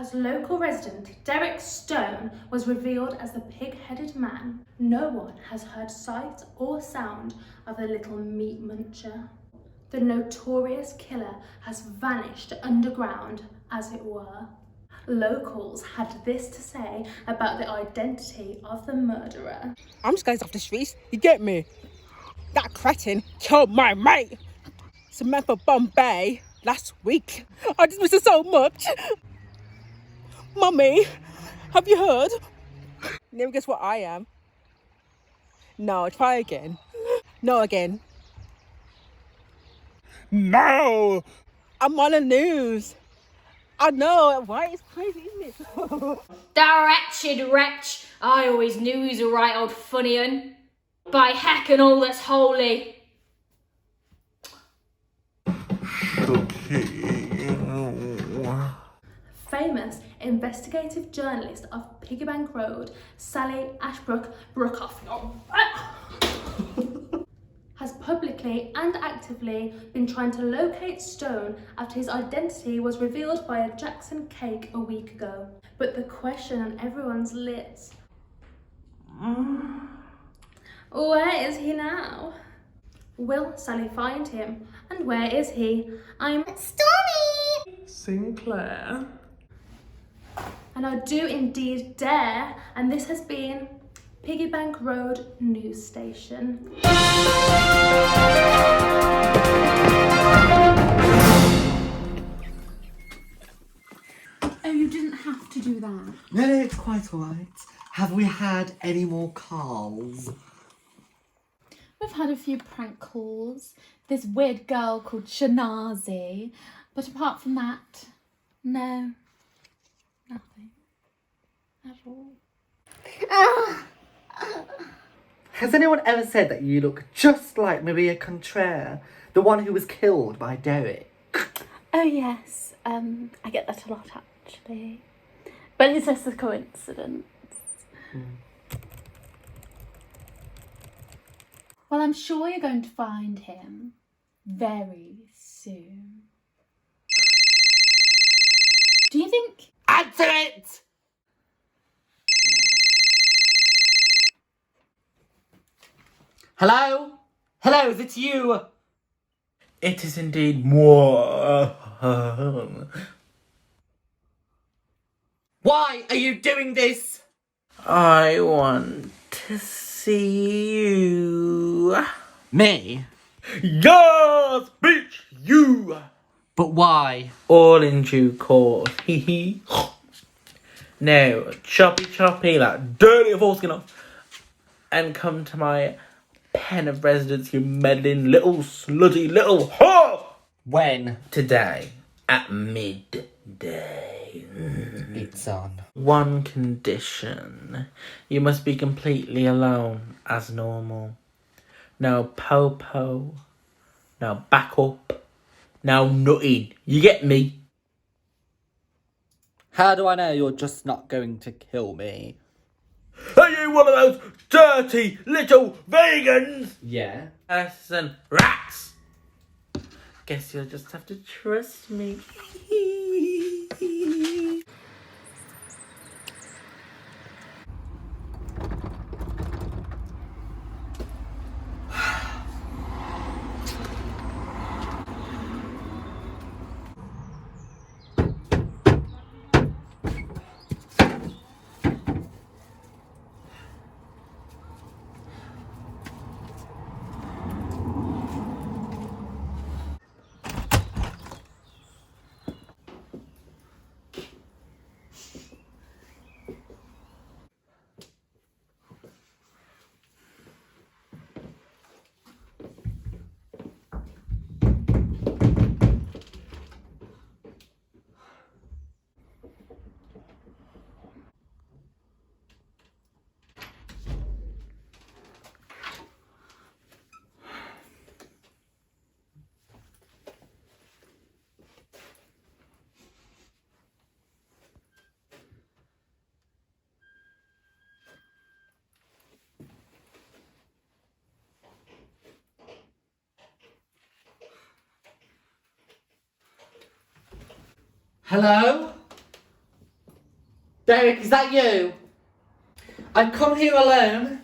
as local resident Derek Stone was revealed as the pig-headed man, no one has heard sight or sound of the little meat muncher. The notorious killer has vanished underground, as it were. Locals had this to say about the identity of the murderer. I'm just going off the streets, you get me? That cretin killed my mate. Samantha Bombay last week. I just miss her so much. Mummy, have you heard? Never guess what I am. No, try again. No, again. No! I'm on the news. I know, right? It's crazy, isn't it? That wretched wretch. I always knew he was a right old funny un. By heck and all that's holy. Famous investigative journalist of Piggy Bank Road, Sally Ashbrook has publicly and actively been trying to locate Stone after his identity was revealed by a Jackson cake a week ago. But the question on everyone's lips, where is he now? Will Sally find him? And where is he? I'm Stormi! Sinclair. And I do indeed dare, and this has been Piggy Bank Road News Station. Oh, you didn't have to do that. No, it's quite alright. Have we had any more calls? We've had a few prank calls. This weird girl called Shanazi. But apart from that, no. Nothing. At all. Has anyone ever said that you look just like Maria Contreras, the one who was killed by Derek? Oh, yes. I get that a lot, actually. But it's just a coincidence. Well, I'm sure you're going to find him very soon. Do you think... Answer it! Hello? Hello, is it you? It is indeed moi. Why are you doing this? I want to see you. Me? Yes, bitch, you! But why? All in due course. Hee hee. Now, choppy that dirty foreskin off and come to my pen of residence, you meddling little slutty little whore! When? Today. At midday. It's on. One condition. You must be completely alone as normal. No po-po. No back up. No nothing. You get me? How do I know you're just not going to kill me? Are you one of those dirty little vegans? Yeah. And rats. Guess you'll just have to trust me. Hello? Derek, is that you? I've come here alone,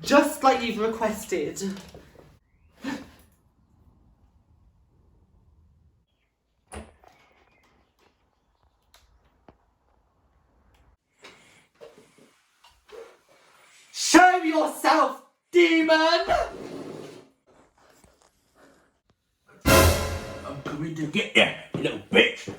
just like you've requested. Show yourself, demon! I'm coming to get you, you little bitch.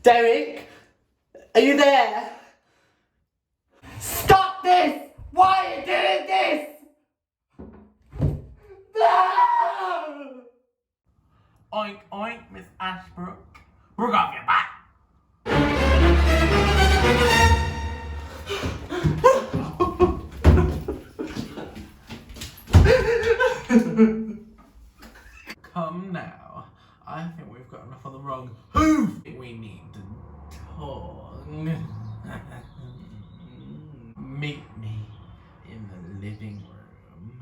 Derek, are you there? Stop this! Why are you doing this? No! Oink, oink, Miss Ashbrook. Brook off your back. Come now. I think we've got enough on the wrong hoof. We need to talk. Meet me in the living room.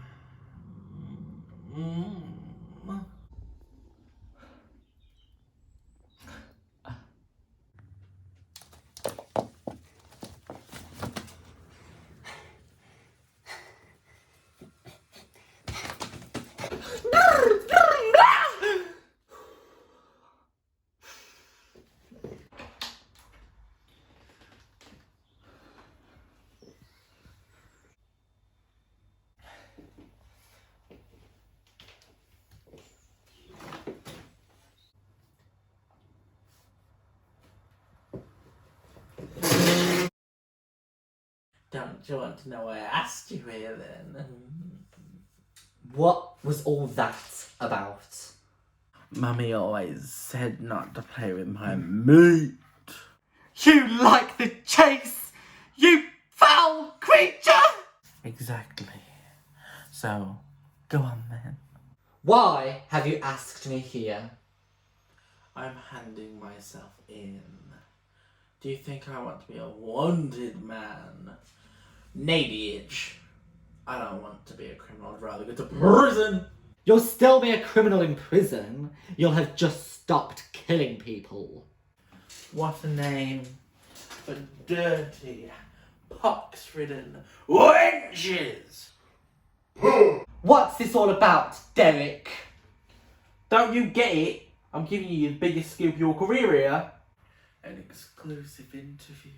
Don't you want to know why I asked you here then? What was all that about? Mummy always said not to play with my meat. You like the chase, you foul creature! Exactly. So, go on then. Why have you asked me here? I'm handing myself in. Do you think I want to be a wanted man? Nay, bitch. I don't want to be a criminal. I'd rather go to prison. You'll still be a criminal in prison. You'll have just stopped killing people. What a name for dirty, pox-ridden wenches. What's this all about, Derek? Don't you get it? I'm giving you the biggest scoop of your career here. An exclusive interview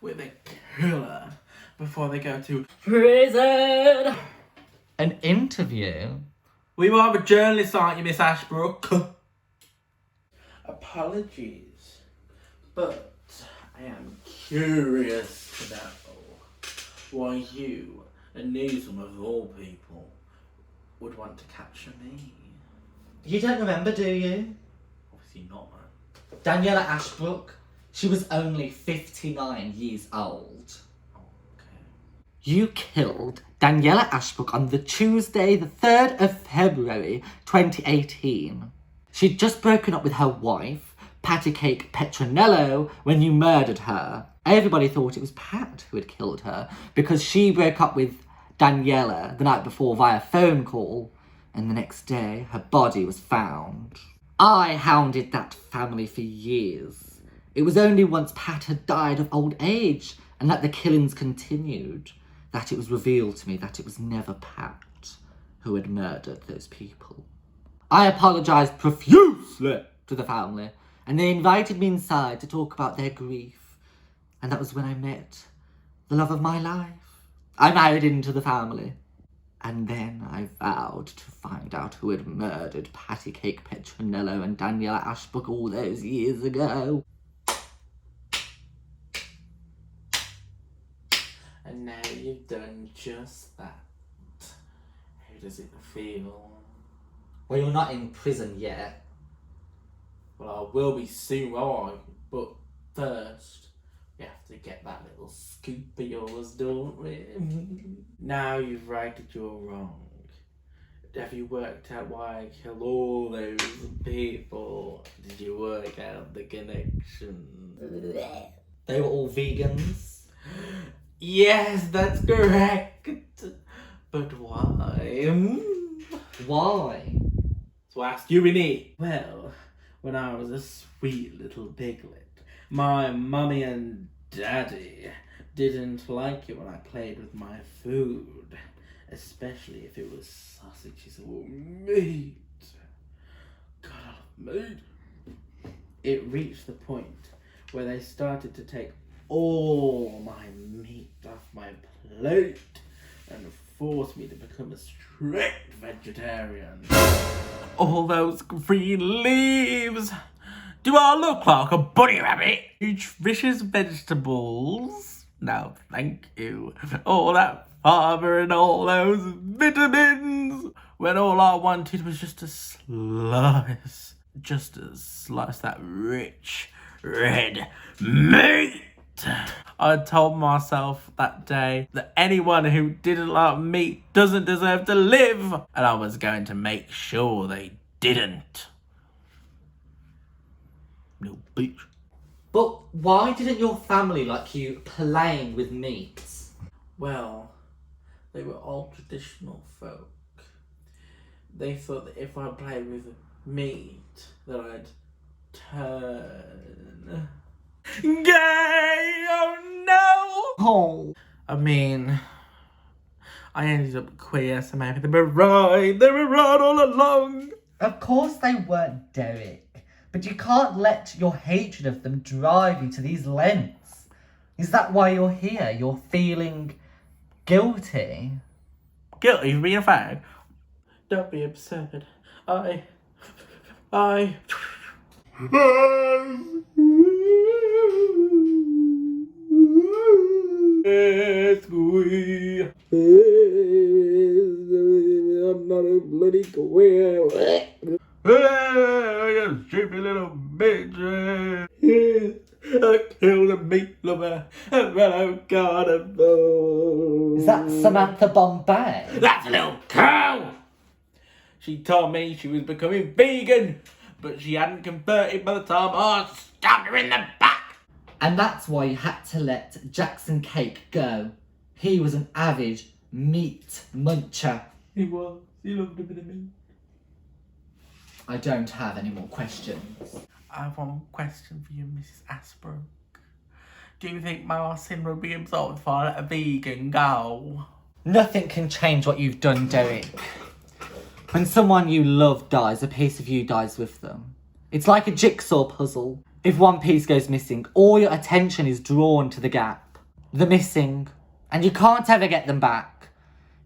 with a killer before they go to prison. An interview? We are the journalists, aren't you, Miss Ashbrook? Apologies, but I am curious to know why you, a newsman of all people, would want to capture me. You don't remember, do you? Obviously not, man. Daniela Ashbrook. She was only 59 years old. Okay. You killed Daniela Ashbrook on the Tuesday, the 3rd of February, 2018. She'd just broken up with her wife, Patty Cake Petronello, when you murdered her. Everybody thought it was Pat who had killed her because she broke up with Daniela the night before via phone call, and the next day her body was found. I hounded that family for years. It was only once Pat had died of old age and that the killings continued that it was revealed to me that it was never Pat who had murdered those people. I apologised profusely to the family and they invited me inside to talk about their grief. And that was when I met the love of my life. I married into the family. And then I vowed to find out who had murdered Patty Cake Petronello and Daniela Ashbrook all those years ago. And now you've done just that. How does it feel? Well, you're not in prison yet. Well, I will be soon, won't I? But first, we have to get that little scoop of yours, don't we? Now you've righted your wrong. Have you worked out why I killed all those people? Did you work out the connection? They were all vegans. Yes, that's correct. But why? Why? So ask you, innit? Well, when I was a sweet little piglet, my mummy and daddy didn't like it when I played with my food, especially if it was sausages or meat. God, I love meat. It reached the point where they started to take all my meat off my plate and forced me to become a strict vegetarian. All those green leaves! Do I look like a bunny rabbit? Nutritious vegetables? No, thank you. All that fibre and all those vitamins! When all I wanted was just a slice that rich, red meat! I told myself that day that anyone who didn't like meat doesn't deserve to live, and I was going to make sure they didn't. Little bitch. But why didn't your family like you playing with meat? Well, they were all traditional folk. They thought that if I played with meat, that I'd turn gay. Oh no! Oh. I mean, I ended up queer, so maybe they were right. They were right all along. Of course they weren't, Derek. But you can't let your hatred of them drive you to these lengths. Is that why you're here? You're feeling guilty? Guilty for being a fag? Don't be absurd. I... I'm not a bloody queer. You stupid little bitch. I killed a meat lover. Hello, carnival. Is that Samantha Bombay? That's a little cow. She told me she was becoming vegan, but she hadn't converted by the time I stabbed her in the back. And that's why you had to let Jackson Cake go. He was an avid meat muncher. He was. He loved a bit of meat. I don't have any more questions. I have one question for you, Mrs. Ashbrook. Do you think Marcin will be absolved for a vegan go? Nothing can change what you've done, Derek. When someone you love dies, a piece of you dies with them. It's like a jigsaw puzzle. If one piece goes missing, all your attention is drawn to the gap. The missing. And you can't ever get them back.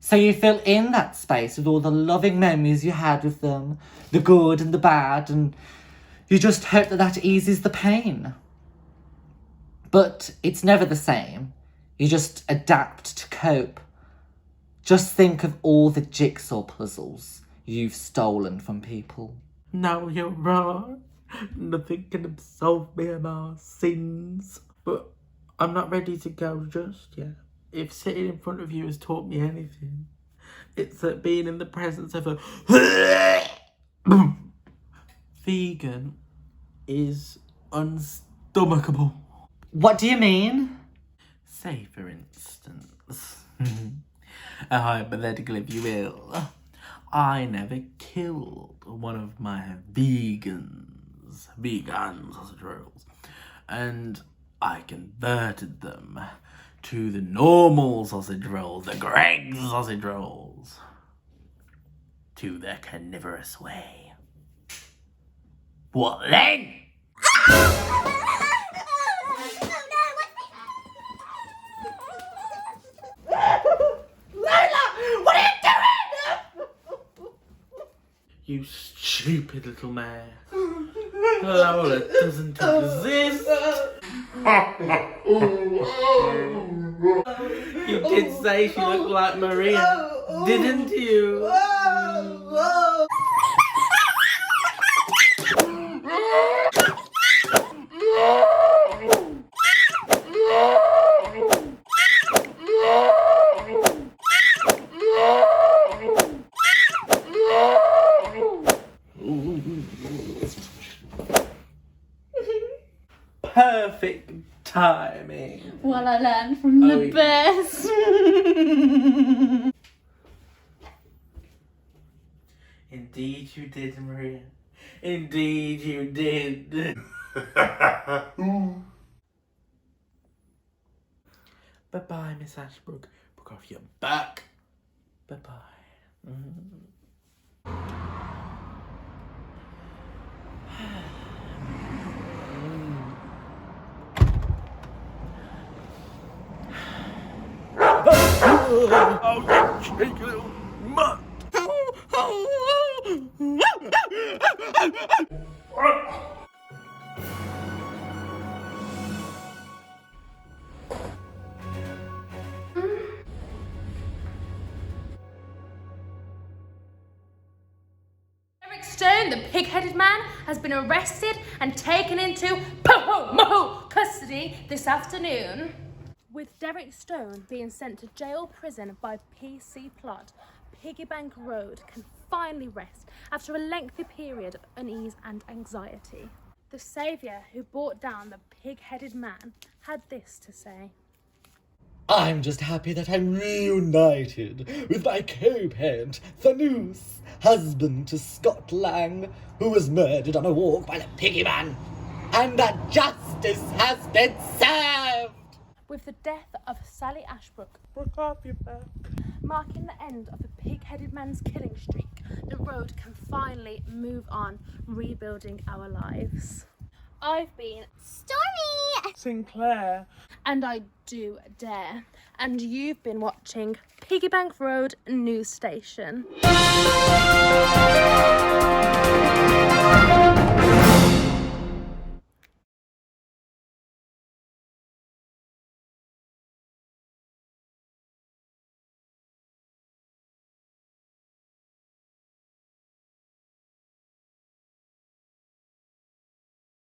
So you fill in that space with all the loving memories you had with them, the good and the bad, and you just hope that that eases the pain. But it's never the same. You just adapt to cope. Just think of all the jigsaw puzzles you've stolen from people. No, you're right. Nothing can absolve me of my sins. But I'm not ready to go just yet. If sitting in front of you has taught me anything, it's that being in the presence of a vegan is unstomachable. What do you mean? Say, for instance, a hypothetical if you will, I never killed one of my vegan sausage rolls, and I converted them to the normal sausage rolls, the Greg's sausage rolls, to the carnivorous way. What then? You stupid little mare. Lola doesn't exist. You did say she looked like Maria, didn't you? Perfect timing. Well, I learned from the best. Indeed you did, Maria. Indeed you did. Bye-bye, Miss Ashbrook. Book off your back. Bye-bye. Oh, you cheeky little mutt. Derek Stone, the pig-headed man, has been arrested and taken into custody this afternoon. With Derek Stone being sent to jail prison by PC plot, Piggy Bank Road can finally rest after a lengthy period of unease and anxiety. The saviour who brought down the pig-headed man had this to say. I'm just happy that I'm reunited with my co-parent, Thanos, husband to Scott Lang, who was murdered on a walk by the Piggy Man, and that justice has been served! With the death of Sally Ashbrook Book off your back. marking the end of the pig-headed man's killing streak, the road can finally move on, rebuilding our lives. I've been Stormi! Sinclair. And I Do Dare, and you've been watching Piggy Bank Road News Station.